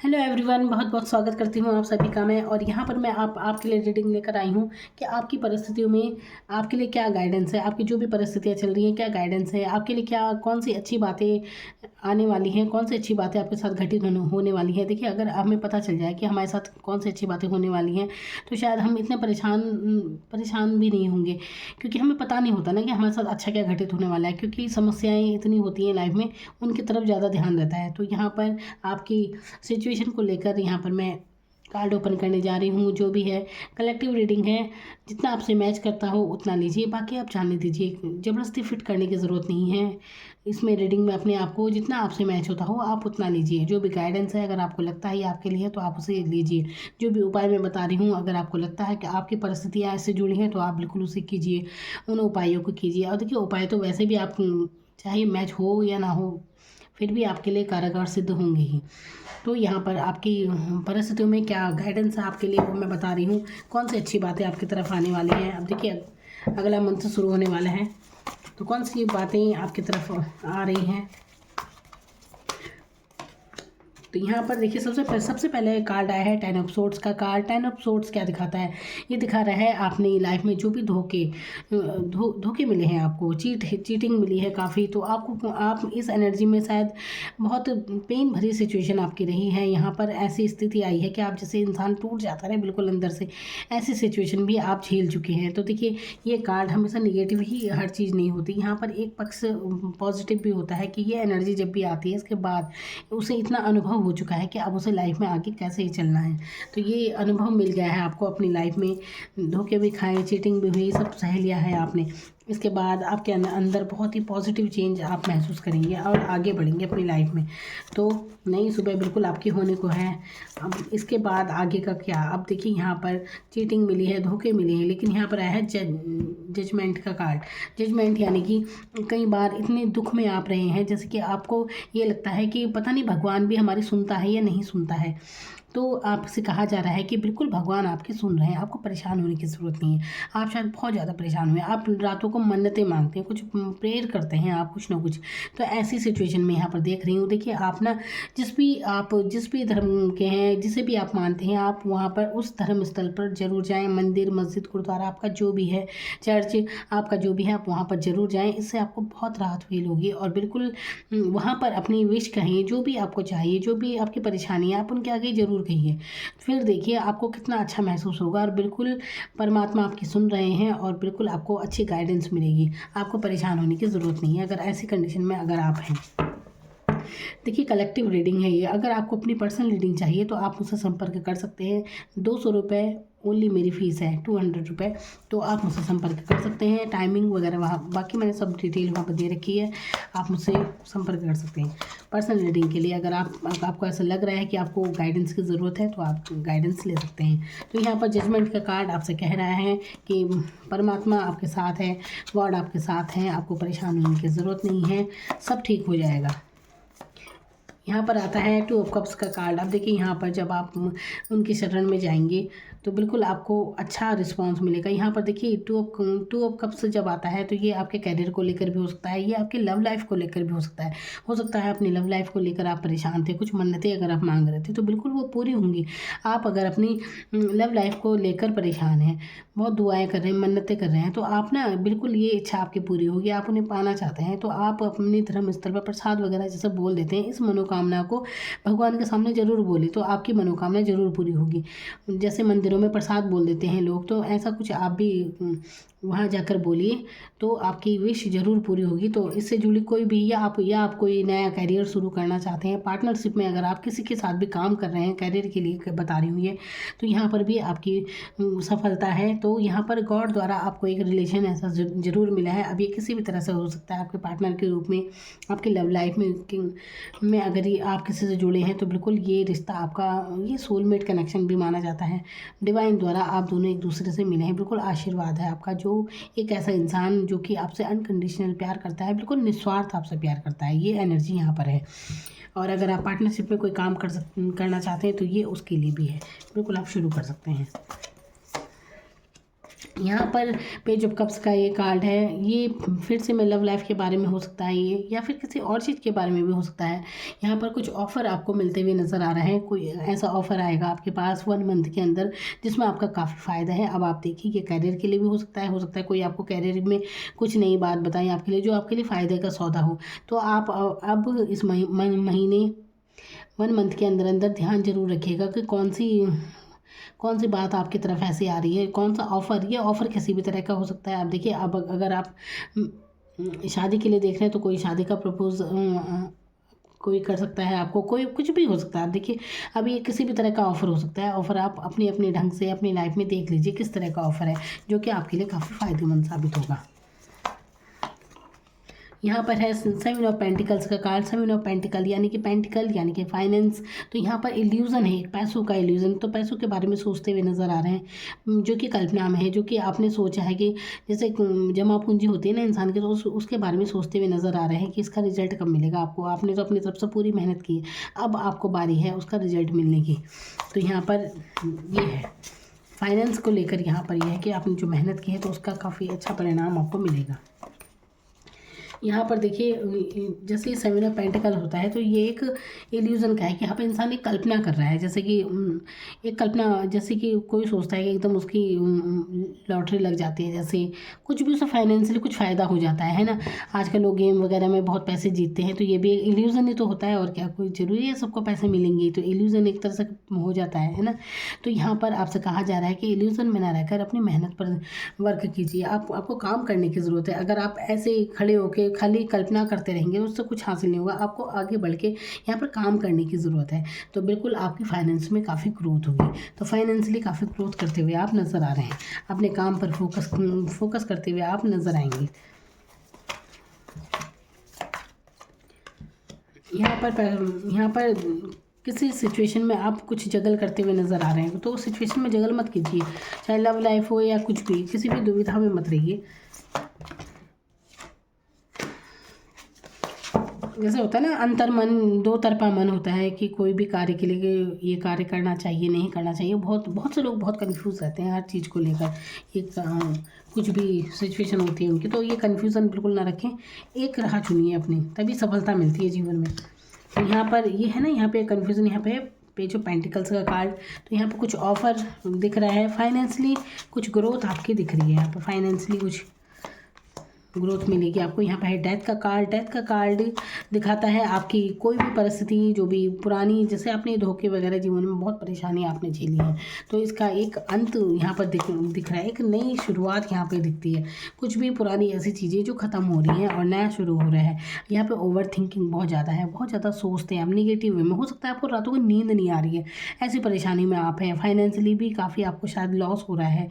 Hello everyone, बहुत बहुत स्वागत करती हूँ आप सभी का मैं। और यहाँ पर मैं आपके लिए रीडिंग लेकर आई हूँ कि आपकी परिस्थितियों में आपके लिए क्या गाइडेंस है। आपकी जो भी परिस्थितियाँ चल रही हैं, क्या गाइडेंस है आपके लिए, क्या कौन सी अच्छी बातें आने वाली हैं, कौन सी अच्छी बातें आपके साथ घटित होने वाली हैं। देखिए, अगर हमें पता चल जाए कि हमारे साथ कौन सी अच्छी बातें होने वाली हैं तो शायद हम इतने परेशान भी नहीं होंगे, क्योंकि हमें पता नहीं होता ना कि हमारे साथ अच्छा क्या घटित होने वाला है। क्योंकि समस्याएँ इतनी होती हैं लाइफ में, उनकी तरफ ज़्यादा ध्यान रहता है। तो यहाँ पर आपकी सिचुएशन को लेकर यहाँ पर मैं कार्ड ओपन करने जा रही हूँ। जो भी है कलेक्टिव रीडिंग है, जितना आपसे मैच करता हो उतना लीजिए, बाकी आप जाने दीजिए। ज़बरदस्ती फिट करने की ज़रूरत नहीं है इसमें रीडिंग में। अपने आप को जितना आपसे मैच होता हो आप उतना लीजिए। जो भी गाइडेंस है, अगर आपको लगता है ये आपके लिए तो आप उसे लीजिए। जो भी उपाय मैं बता रही हूँ, अगर आपको लगता है कि आपकी परिस्थितियाँ इससे जुड़ी हैं तो आप बिल्कुल उसे कीजिए, उन उपायों को कीजिए। और देखिए, उपाय तो वैसे भी आप चाहे मैच हो या ना हो, फिर भी आपके लिए कारगर सिद्ध होंगे ही। तो यहाँ पर आपकी परिस्थितियों में क्या गाइडेंस है आपके लिए, वो मैं बता रही हूँ। कौन सी अच्छी बातें आपकी तरफ आने वाली हैं। अब देखिए, अगला मंथ शुरू होने वाला है, तो कौन सी बातें आपकी तरफ आ रही हैं। तो यहाँ पर देखिए, सबसे पहले कार्ड आया है 10 ऑफ सोर्ड्स का कार्ड। 10 ऑफ सोर्ड्स क्या दिखाता है? ये दिखा रहा है आपने लाइफ में जो भी धोखे मिले हैं, आपको चीटिंग मिली है काफ़ी, तो आप इस एनर्जी में शायद बहुत पेन भरी सिचुएशन आपकी रही है। यहाँ पर ऐसी स्थिति आई है कि आप जैसे इंसान टूट जाता है बिल्कुल अंदर से, ऐसी सिचुएशन भी आप झेल चुके हैं। तो देखिए, ये कार्ड हमेशा निगेटिव ही हर चीज़ नहीं होती। यहाँ पर एक पक्ष पॉजिटिव भी होता है कि ये एनर्जी जब भी आती है, इसके बाद उसे इतना अनुभव हो चुका है कि अब उसे लाइफ में आगे कैसे ही चलना है। तो ये अनुभव मिल गया है आपको अपनी लाइफ में। धोखे भी खाए, चीटिंग भी हुई, सब सह लिया है आपने। इसके बाद आपके अंदर बहुत ही पॉजिटिव चेंज आप महसूस करेंगे और आगे बढ़ेंगे अपनी लाइफ में। तो नई सुबह बिल्कुल आपकी होने को है। अब इसके बाद आगे का क्या? अब देखिए, यहाँ पर चीटिंग मिली है, धोखे मिले हैं, लेकिन यहाँ पर आया है जजमेंट का कार्ड। जजमेंट यानी कि कई बार इतने दुख में आप रहे हैं, जैसे कि आपको ये लगता है कि पता नहीं भगवान भी हमारी सुनता है या नहीं सुनता है। तो आपसे कहा जा रहा है कि बिल्कुल भगवान आपकी सुन रहे हैं, आपको परेशान होने की ज़रूरत नहीं है। आप शायद बहुत ज़्यादा परेशान हुए, आप रातों को मन्नतें मांगते हैं, कुछ प्रेयर करते हैं आप, कुछ ना कुछ। तो ऐसी सिचुएशन में यहाँ पर देख रही हूँ। देखिए, आप ना जिस भी धर्म के हैं, जिसे भी आप मानते हैं, आप वहाँ पर उस धर्म स्थल पर ज़रूर जाएँ। मंदिर, मस्जिद, गुरुद्वारा, आपका जो भी है, चर्च आपका जो भी है, आप वहाँ पर ज़रूर जाएँ। इससे आपको बहुत राहत फील होगी। और बिल्कुल वहाँ पर अपनी विश कहें, जो भी आपको चाहिए, जो भी आपकी परेशानी है, आप उनके आगे ज़रूर कहिए। फिर देखिए आपको कितना अच्छा महसूस होगा। और बिल्कुल परमात्मा आपकी सुन रहे हैं और बिल्कुल आपको अच्छी गाइडेंस मिलेगी। आपको परेशान होने की ज़रूरत नहीं है अगर ऐसी कंडीशन में अगर आप हैं। देखिए, कलेक्टिव रीडिंग है ये। अगर आपको अपनी पर्सनल रीडिंग चाहिए तो आप मुझसे संपर्क कर सकते हैं। 200 रुपये ओनली मेरी फ़ीस है, 200 रुपये। तो आप मुझसे संपर्क कर सकते हैं। टाइमिंग वगैरह वहाँ बाकी मैंने सब डिटेल वहाँ पर दे रखी है, आप मुझसे संपर्क कर सकते हैं पर्सनल रीडिंग के लिए। अगर आपको ऐसा लग रहा है कि आपको गाइडेंस की ज़रूरत है तो आप गाइडेंस ले सकते हैं। तो यहाँ पर जजमेंट का कार्ड आपसे कह रहा है कि परमात्मा आपके साथ है, गॉड आपके साथ हैं, आपको परेशान होने की ज़रूरत नहीं है, सब ठीक हो जाएगा। यहाँ पर आता है 2 ऑफ कप्स का कार्ड। अब देखिए, यहाँ पर जब आप उनके शरण में जाएंगे तो बिल्कुल आपको अच्छा रिस्पांस मिलेगा। यहाँ पर देखिए, टू ऑफ कप्स जब आता है तो ये आपके करियर को लेकर भी हो सकता है, ये आपके लव लाइफ को लेकर भी हो सकता है। हो सकता है अपनी लव लाइफ को लेकर आप परेशान थे, कुछ मन्नतें अगर आप मांग रहे थे तो बिल्कुल वो पूरी होंगी। आप अगर अपनी लव लाइफ को लेकर परेशान हैं, बहुत दुआएं कर रहे हैं, मन्नतें कर रहे हैं, तो आप ना बिल्कुल ये इच्छा आपकी पूरी होगी। आप उन्हें पाना चाहते हैं तो आप अपने धर्म स्थल पर प्रसाद वगैरह जैसे बोल देते हैं, इस मनोकामना को भगवान के सामने ज़रूर बोले तो आपकी मनोकामना ज़रूर पूरी होगी। जैसे मंदिरों में प्रसाद बोल देते हैं लोग, तो ऐसा कुछ आप भी वहाँ जाकर बोलिए तो आपकी विश ज़रूर पूरी होगी। तो इससे जुड़ी कोई भी, या आप कोई नया करियर शुरू करना चाहते हैं, पार्टनरशिप में अगर आप किसी के साथ भी काम कर रहे हैं, करियर के लिए बता रही हूँ ये, तो यहाँ पर भी आपकी सफलता है। तो यहाँ पर गॉड द्वारा आपको एक रिलेशन ऐसा ज़रूर मिला है। अब ये किसी भी तरह से हो सकता है, आपके पार्टनर के रूप में, आपकी लव लाइफ में अगर ये आप किसी से जुड़े हैं तो बिल्कुल ये रिश्ता आपका, ये सोलमेट कनेक्शन भी माना जाता है। डिवाइन द्वारा आप दोनों एक दूसरे से मिले हैं, बिल्कुल आशीर्वाद है आपका। जो एक ऐसा इंसान जो कि आपसे अनकंडीशनल प्यार करता है, बिल्कुल निस्वार्थ आपसे प्यार करता है, ये एनर्जी यहाँ पर है। और अगर आप पार्टनरशिप में कोई काम करना चाहते हैं तो ये उसके लिए भी है, बिल्कुल आप शुरू कर सकते हैं। यहाँ पर पेज ऑफ कप्स का ये कार्ड है, ये फिर से मैं लव लाइफ के बारे में हो सकता है ये, या फिर किसी और चीज़ के बारे में भी हो सकता है। यहाँ पर कुछ ऑफ़र आपको मिलते हुए नज़र आ रहे हैं, कोई ऐसा ऑफ़र आएगा आपके पास 1 मंथ के अंदर जिसमें आपका काफ़ी फ़ायदा है। अब आप देखिए कि करियर के लिए भी हो सकता है कोई आपको करियर में कुछ नई बात बताएं आपके लिए, जो आपके लिए फ़ायदे का सौदा हो। तो आप अब इस महीने 1 मंथ के अंदर अंदर ध्यान जरूर रखिएगा कि कौन सी बात आपकी तरफ ऐसी आ रही है, कौन सा ऑफ़र, ये ऑफ़र किसी भी तरह का हो सकता है। आप देखिए, अब अगर आप शादी के लिए देख रहे हैं तो कोई शादी का प्रपोज कोई कर सकता है आपको, कोई कुछ भी हो सकता है। आप देखिए, अब ये किसी भी तरह का ऑफ़र हो सकता है। ऑफ़र आप अपने अपने ढंग से अपनी लाइफ में देख लीजिए किस तरह का ऑफ़र है जो कि आपके लिए काफ़ी फ़ायदेमंद साबित होगा। यहाँ पर है 7 ऑफ पेंटिकल्स का कार्ड। 7 ऑफ पेंटिकल यानी कि फाइनेंस। तो यहाँ पर इल्यूज़न है, पैसों का इल्यूज़न। तो पैसों के बारे में सोचते हुए नज़र आ रहे हैं, जो कि कल्पना में है, जो कि आपने सोचा है कि जैसे जमा पूंजी होती है ना इंसान की, तो उसके बारे में सोचते हुए नज़र आ रहे हैं कि इसका रिजल्ट कब मिलेगा आपको। आपने तो अपनी तरफ से पूरी मेहनत की है, अब आपको बारी है उसका रिजल्ट मिलने की। तो यहाँ पर ये है फाइनेंस को लेकर, यहाँ पर यह है कि आपने जो मेहनत की है तो उसका काफ़ी अच्छा परिणाम आपको मिलेगा। यहाँ पर देखिए, जैसे 7 ऑफ पेंटिकल होता है तो ये एक इल्यूज़न का है कि यहाँ पर इंसान एक कल्पना कर रहा है, जैसे कि एक कल्पना, जैसे कि कोई सोचता है कि एकदम उसकी लॉटरी लग जाती है, जैसे कुछ भी उसे फाइनेंशियली कुछ फ़ायदा हो जाता है ना। आजकल लोग गेम वगैरह में बहुत पैसे जीतते हैं, तो ये भी एक इल्यूज़न ही तो होता है, और क्या कोई ज़रूरी है सबको पैसे मिलेंगे, तो इल्यूज़न एक तरह से हो जाता है ना। तो यहाँ पर आपसे कहा जा रहा है कि इल्यूज़न में ना रहकर अपनी मेहनत पर वर्क कीजिए। आपको काम करने की ज़रूरत है। अगर आप ऐसे ही खड़े होकर खाली कल्पना करते रहेंगे उससे कुछ हासिल नहीं होगा। आपको आगे बढ़ के यहाँ पर काम करने की ज़रूरत है, तो बिल्कुल आपकी फाइनेंस में काफ़ी ग्रोथ होगी। तो फाइनेंशियली काफ़ी ग्रोथ करते हुए आप नज़र आ रहे हैं, अपने काम पर फोकस करते हुए आप नज़र आएंगे। यहाँ पर किसी सिचुएशन में आप कुछ जगल करते हुए नज़र आ रहे हैं, तो उस सिचुएशन में जगल मत कीजिए, चाहे लव लाइफ हो या कुछ भी, किसी भी दुविधा में मत रहिए। जैसे होता है ना, अंतर मन, दो तरफा मन होता है कि कोई भी कार्य के लिए ये कार्य करना चाहिए नहीं करना चाहिए। बहुत से लोग बहुत कंफ्यूज रहते हैं हर चीज़ को लेकर। ये कुछ भी सिचुएशन होती है उनकी, तो ये कंफ्यूजन बिल्कुल ना रखें, एक राह चुनिए अपनी, तभी सफलता मिलती है जीवन में। तो यहाँ पर ये है ना, यहाँ पे कंफ्यूजन, यहाँ पे पेज ऑफ पेंटिकल्स का कार्ड। तो यहाँ पर कुछ ऑफर दिख रहा है, फाइनेंशियली कुछ ग्रोथ आपकी दिख रही है, यहाँ पर फाइनेंशियली कुछ ग्रोथ मिलेगी आपको। यहाँ पर है डेथ का कार्ड। डेथ का कार्ड दिखाता है आपकी कोई भी परिस्थिति जो भी पुरानी, जैसे आपने धोखे वगैरह जीवन में बहुत परेशानी आपने झेली है, तो इसका एक अंत यहाँ पर दिख रहा है, एक नई शुरुआत यहाँ पे दिखती है। कुछ भी पुरानी ऐसी चीज़ें जो ख़त्म हो रही हैं और नया शुरू हो रहा है। यहाँ पे ओवर थिंकिंग बहुत ज़्यादा है, बहुत ज़्यादा सोचते हैं आप निगेटिव वे में। हो सकता है आपको रातों को नींद नहीं आ रही है, ऐसी परेशानी में आप हैं। फाइनेंशियली भी काफ़ी आपको शायद लॉस हो रहा है।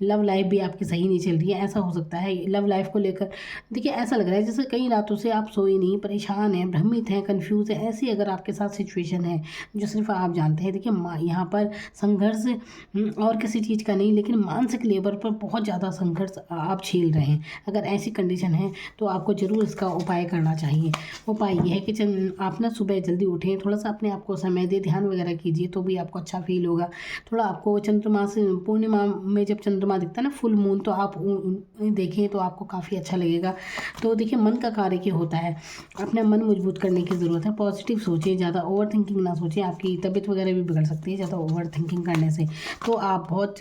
लव लाइफ भी आपकी सही नहीं चल रही है, ऐसा हो सकता है। लव लाइफ को लेकर देखिए ऐसा लग रहा है जैसे कई रातों से आप सोए नहीं, परेशान हैं, भ्रमित हैं, कंफ्यूज है। ऐसी अगर आपके साथ सिचुएशन है जो सिर्फ आप जानते हैं, देखिए यहाँ पर संघर्ष और किसी चीज़ का नहीं, लेकिन मानसिक लेवल पर बहुत ज़्यादा संघर्ष आप झेल रहे हैं। अगर ऐसी कंडीशन है तो आपको ज़रूर इसका उपाय करना चाहिए। उपाय ये है कि आप ना सुबह जल्दी उठें, थोड़ा सा अपने आप को समय दें, ध्यान वगैरह कीजिए, तो भी आपको अच्छा फील होगा। थोड़ा आपको चंद्रमा से, पूर्णिमा में जब चंद्रमा दिखता है ना, फुल मून, तो आप देखें तो आपको काफ़ी अच्छा लगेगा। तो देखिए मन का कार्य क्या होता है, अपना मन मजबूत करने की ज़रूरत है। पॉजिटिव सोचें, ज़्यादा ओवर थिंकिंग ना सोचें, आपकी तबीयत वगैरह भी बिगड़ सकती है ज़्यादा ओवर थिंकिंग करने से। तो आप बहुत,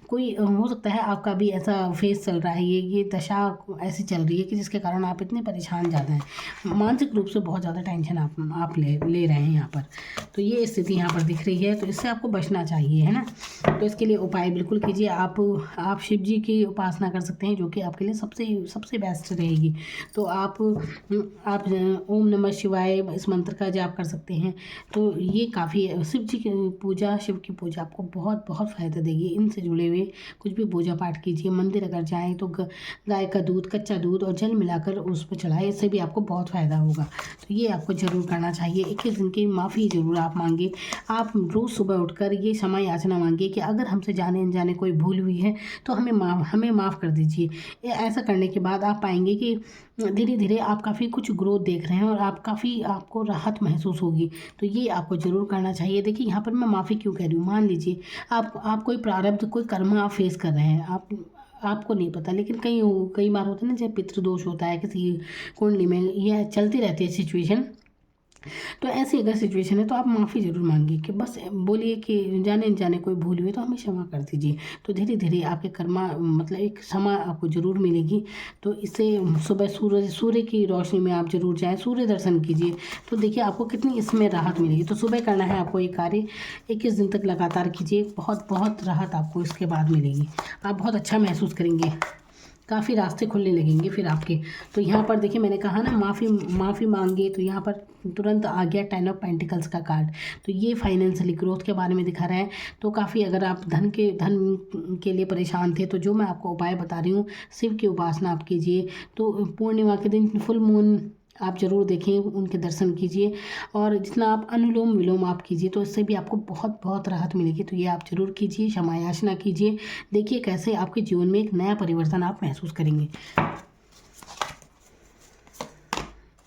कोई हो सकता है आपका भी ऐसा फेस चल रहा है, ये दशा ऐसी चल रही है कि जिसके कारण आप इतने परेशान ज़्यादा हैं, मानसिक रूप से बहुत ज़्यादा टेंशन आप ले रहे हैं यहाँ पर। तो ये स्थिति यहाँ पर दिख रही है, तो इससे आपको बचना चाहिए, है ना। तो इसके लिए उपाय बिल्कुल कीजिए। आप शिव जी की उपासना कर सकते हैं, जो कि आपके लिए सबसे बेस्ट रहेगी। तो आप ओम नमः शिवाय इस मंत्र का जाप कर सकते हैं। तो ये काफ़ी शिव जी की पूजा, शिव की पूजा आपको बहुत बहुत फ़ायदा देगी। इनसे जुड़े हुए कुछ भी पूजा पाठ कीजिए। मंदिर अगर जाएँ तो गाय का दूध, कच्चा दूध और जल मिलाकर उस पर चढ़ाए, इससे भी आपको बहुत फ़ायदा होगा। तो ये आपको ज़रूर करना चाहिए। 21 दिन की माफ़ी ज़रूर आप मांगे। आप रोज़ सुबह उठकर ये क्षमा याचना मांगिए कि अगर हमसे जाने अनजाने कोई भूल हुई है तो हमें माफ़ कर दीजिए। ऐसा करने के बाद आप पाएंगे कि धीरे धीरे आप काफ़ी कुछ ग्रोथ देख रहे हैं और आपको राहत महसूस होगी। तो ये आपको ज़रूर करना चाहिए। देखिए यहाँ पर मैं माफ़ी क्यों कह रही हूँ, मान लीजिए आप कोई प्रारब्ध, कोई कर्म आप फेस कर रहे हैं, आपको नहीं पता, लेकिन कई बार होता है ना, जब पितृदोष होता है किसी कुंडली में, यह चलती रहती है सिचुएशन। तो ऐसी अगर सिचुएशन है तो आप माफ़ी ज़रूर मांगिए, कि बस बोलिए कि जाने जाने कोई भूल हुई तो हमें क्षमा कर दीजिए। तो धीरे धीरे आपके कर्मा मतलब एक क्षमा आपको ज़रूर मिलेगी। तो इससे सुबह सूर्य की रोशनी में आप ज़रूर जाएँ, सूर्य दर्शन कीजिए, तो देखिए आपको कितनी इसमें राहत मिलेगी। तो सुबह करना है आपको ये कार्य, 21 दिन तक लगातार कीजिए, बहुत बहुत राहत आपको इसके बाद मिलेगी। आप बहुत अच्छा महसूस करेंगे, काफ़ी रास्ते खुलने लगेंगे फिर आपके। तो यहाँ पर देखिए मैंने कहा ना माफ़ी मांगे, तो यहाँ पर तुरंत आ गया 10 ऑफ पेंटिकल्स का कार्ड। तो ये फाइनेंशियली ग्रोथ के बारे में दिखा रहा है। तो काफ़ी अगर आप धन के लिए परेशान थे, तो जो मैं आपको उपाय बता रही हूँ, शिव की उपासना आप कीजिए। तो पूर्णिमा के दिन फुल मून आप ज़रूर देखें, उनके दर्शन कीजिए, और जितना आप अनुलोम विलोम आप कीजिए, तो इससे भी आपको बहुत बहुत राहत मिलेगी। तो ये आप ज़रूर कीजिए, क्षमा याचना कीजिए, देखिए कैसे आपके जीवन में एक नया परिवर्तन आप महसूस करेंगे।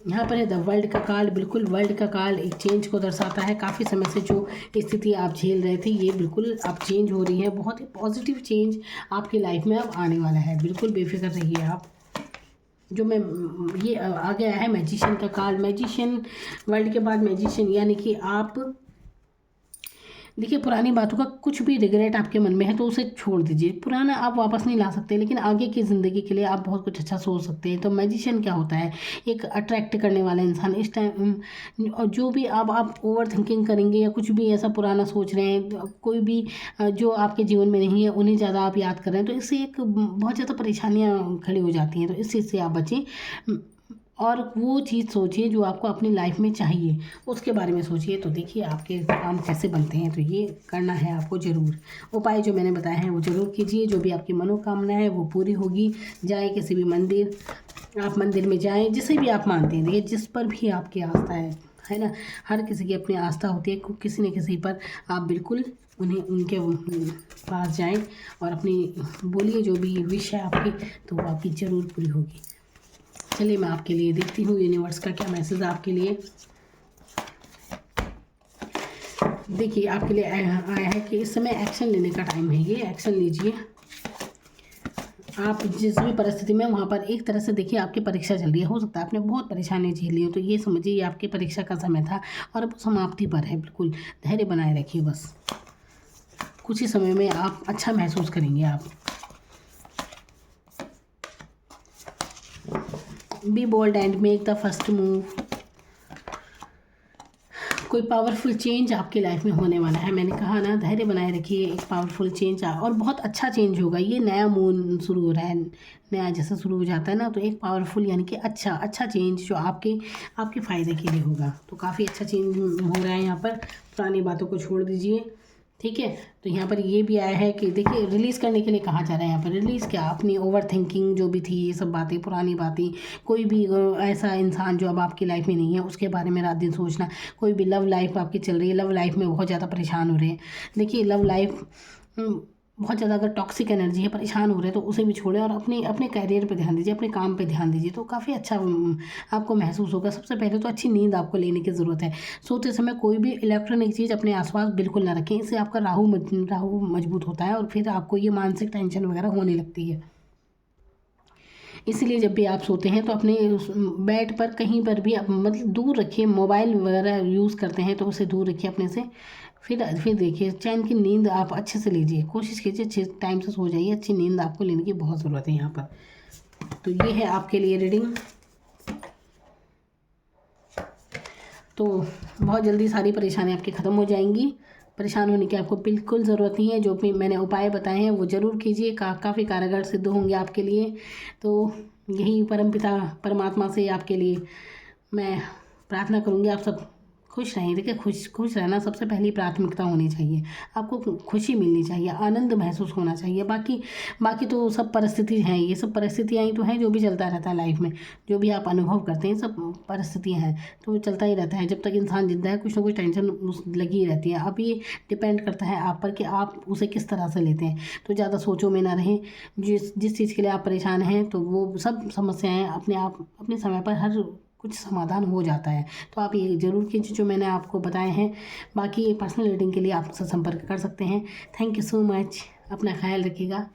यहाँ पर है द वर्ल्ड का कार्ड। बिल्कुल वर्ल्ड का कार्ड एक चेंज को दर्शाता है। काफ़ी समय से जो स्थिति आप झेल रहे थे, ये बिल्कुल अब चेंज हो रही है। बहुत ही पॉजिटिव चेंज आपकी लाइफ में अब आने वाला है। बिल्कुल बेफिक्र रहिए आप। जो मैं ये आ गया है मैजिशियन का कार्ड। मैजिशियन वर्ल्ड के बाद मैजिशियन, यानी कि आप देखिए पुरानी बातों का कुछ भी रिग्रेट आपके मन में है तो उसे छोड़ दीजिए। पुराना आप वापस नहीं ला सकते, लेकिन आगे की ज़िंदगी के लिए आप बहुत कुछ अच्छा सोच सकते हैं। तो मैजिशियन क्या होता है, एक अट्रैक्ट करने वाला इंसान। इस टाइम और जो भी आप ओवर थिंकिंग करेंगे या कुछ भी ऐसा पुराना सोच रहे हैं, कोई भी जो आपके जीवन में नहीं है उन्हें ज़्यादा आप याद कर रहे हैं, तो इससे एक बहुत ज़्यादा परेशानियाँ खड़ी हो जाती हैं। तो इस चीज़ से आप बचें, और वो चीज़ सोचिए जो आपको अपनी लाइफ में चाहिए, उसके बारे में सोचिए। तो देखिए आपके काम कैसे बनते हैं। तो ये करना है आपको ज़रूर। उपाय जो मैंने बताए हैं वो ज़रूर कीजिए, जो भी आपकी मनोकामना है वो पूरी होगी। जाए किसी भी मंदिर, आप मंदिर में जाएं, जिसे भी आप मानते हैं, देखिए जिस पर भी आपकी आस्था है ना, हर किसी की अपनी आस्था होती है, किसी न किसी पर आप बिल्कुल उनके पास जाएं और अपनी बोलिए जो भी विश है आपकी, तो वो आपकी ज़रूर पूरी होगी। चलिए मैं आपके लिए देखती हूँ यूनिवर्स का क्या मैसेज आपके लिए। देखिए आपके लिए आया है कि इस समय एक्शन लेने का टाइम है। ये एक्शन लीजिए। आप जिस भी परिस्थिति में वहाँ पर एक तरह से देखिए आपकी परीक्षा चल रही है। हो सकता है आपने बहुत परेशानी झेली हो, तो ये समझिए ये आपकी परीक्षा का समय था और अब समाप्ति पर है। बिल्कुल धैर्य बनाए रखिए, बस कुछ ही समय में आप अच्छा महसूस करेंगे। आप be bold and make the first move. कोई पावरफुल चेंज आपकी लाइफ में होने वाला है। मैंने कहा ना, धैर्य बनाए रखिए, एक पावरफुल चेंज और बहुत अच्छा चेंज होगा। ये नया मून शुरू हो रहा है, नया जैसा शुरू हो जाता है ना, तो एक पावरफुल यानी कि अच्छा चेंज जो आपके फ़ायदे के लिए होगा। तो काफ़ी अच्छा चेंज हो रहा है। यहाँ पर पुरानी बातों को छोड़ दीजिए, ठीक है। तो यहाँ पर ये भी आया है कि देखिए रिलीज़ करने के लिए कहा जा रहा है। यहाँ पर रिलीज़ क्या, अपनी ओवर थिंकिंग जो भी थी, ये सब बातें, पुरानी बातें, कोई भी ऐसा इंसान जो अब आपकी लाइफ में नहीं है उसके बारे में रात दिन सोचना। कोई भी लव लाइफ आपकी चल रही है, लव लाइफ में बहुत ज़्यादा परेशान हो रहे हैं। देखिए लव लाइफ बहुत ज़्यादा अगर टॉक्सिक एनर्जी है, परेशान हो रहे हैं, तो उसे भी छोड़ें और अपने कैरियर पे ध्यान दीजिए, अपने काम पे ध्यान दीजिए। तो काफ़ी अच्छा आपको महसूस होगा। सबसे पहले तो अच्छी नींद आपको लेने की ज़रूरत है। सोते समय कोई भी इलेक्ट्रॉनिक चीज़ अपने आसपास बिल्कुल ना रखें। इससे आपका राहु मजबूत होता है और फिर आपको ये मानसिक टेंशन वगैरह होने लगती है। इसलिए जब भी आप सोते हैं तो अपने बेड पर कहीं पर भी मतलब दूर रखिए। मोबाइल वगैरह यूज़ करते हैं तो उसे दूर रखिए अपने से। फिर देखिए चैन की नींद आप अच्छे से लीजिए, कोशिश कीजिए अच्छे टाइम से सो जाइए। अच्छी नींद आपको लेने की बहुत ज़रूरत है यहाँ पर। तो ये है आपके लिए रीडिंग। तो बहुत जल्दी सारी परेशानी आपकी ख़त्म हो जाएंगी। परेशान होने की आपको बिल्कुल ज़रूरत नहीं है। जो भी मैंने उपाय बताए हैं वो ज़रूर कीजिए, काफ़ी कारगर सिद्ध होंगे आपके लिए। तो यही परमपिता परमात्मा से आपके लिए मैं प्रार्थना करूँगी, आप सब खुश रहें। देखिए खुश रहना सबसे पहली प्राथमिकता होनी चाहिए। आपको खुशी मिलनी चाहिए, आनंद महसूस होना चाहिए। बाकी तो सब परिस्थिति हैं, ये सब परिस्थितियाँ ही तो हैं जो भी चलता रहता है लाइफ में। जो भी आप अनुभव करते हैं सब परिस्थितियाँ हैं, तो वो चलता ही रहता है। जब तक इंसान जिंदा है कुछ ना कुछ टेंशन लगी ही रहती है। अब ये डिपेंड करता है आप पर कि आप उसे किस तरह से लेते हैं। तो ज़्यादा सोचों में ना रहें। जिस चीज़ के लिए आप परेशान हैं, तो वो सब समस्याएँ अपने समय पर हर कुछ समाधान हो जाता है। तो आप ये ज़रूर कीजिए जो मैंने आपको बताए हैं। बाकी पर्सनल रीडिंग के लिए आप मुझसे संपर्क कर सकते हैं। Thank you so much. अपना ख्याल रखिएगा।